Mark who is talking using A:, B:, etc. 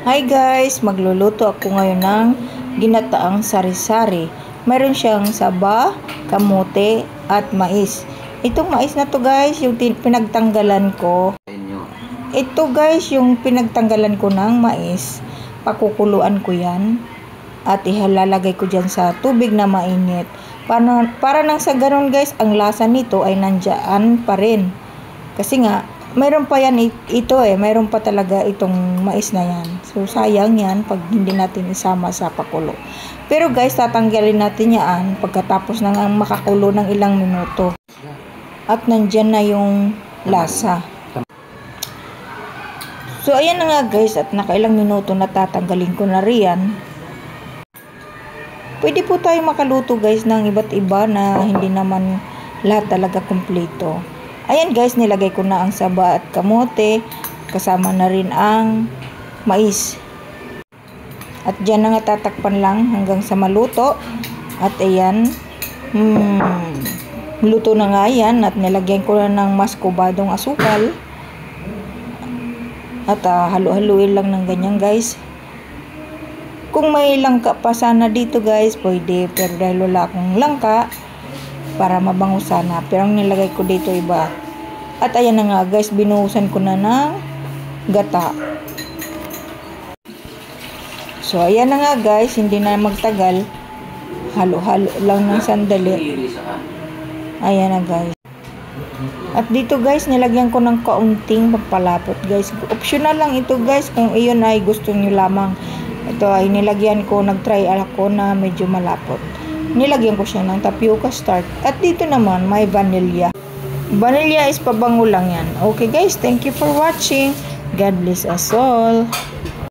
A: Hi guys, magluluto ako ngayon ng ginataang sari-sari. Mayroon siyang saba, kamote, at mais. Itong mais na to guys, yung pinagtanggalan ko. Ito guys, yung pinagtanggalan ko ng mais. Pakukuluan ko yan. At ihalalagay ko dyan sa tubig na mainit. Para nang sa ganun guys, ang lasa nito ay nandiyan pa rin. Kasi nga, mayroon pa yan mayroon pa talaga itong mais na yan. So, sayang yan pag hindi natin isama sa pakulo. Pero guys, tatanggalin natin yan pagkatapos nang makakulo ng ilang minuto. At nandyan na yung lasa. So, ayan na nga guys, at nakailang minuto na tatanggalin ko na riyan. Pwede po tayo makaluto guys ng iba't iba na hindi naman lahat talaga kumpleto. Ayan guys, nilagay ko na ang saba at kamote. Kasama na rin ang mais. At dyan na nga tatakpan lang hanggang sa maluto. At ayan, luto na nga yan. At nilagyan ko na ng maskubadong asukal. At halu-haluin lang ng ganyan guys. Kung may langka pa sana dito guys, pwede. Pero dahil wala akong langka, para mabango sana. Pero ang nilagay ko dito iba. At ayan na nga guys, binuhusan ko na ng gata. So ayan na nga guys, hindi na magtagal. Halo-halo lang ng sandali. Ayan na guys. At dito guys, nilagyan ko ng kaunting pagpalapot guys. Optional lang ito guys, kung iyon ay gusto nyo lamang. Ito ay nilagyan ko, nag-try ako na medyo malapot. Nilagyan ko siya ng tapioca starch. At dito naman, may vanilla. Vanilla is pabango lang yan. Okay guys, thank you for watching. God bless us all.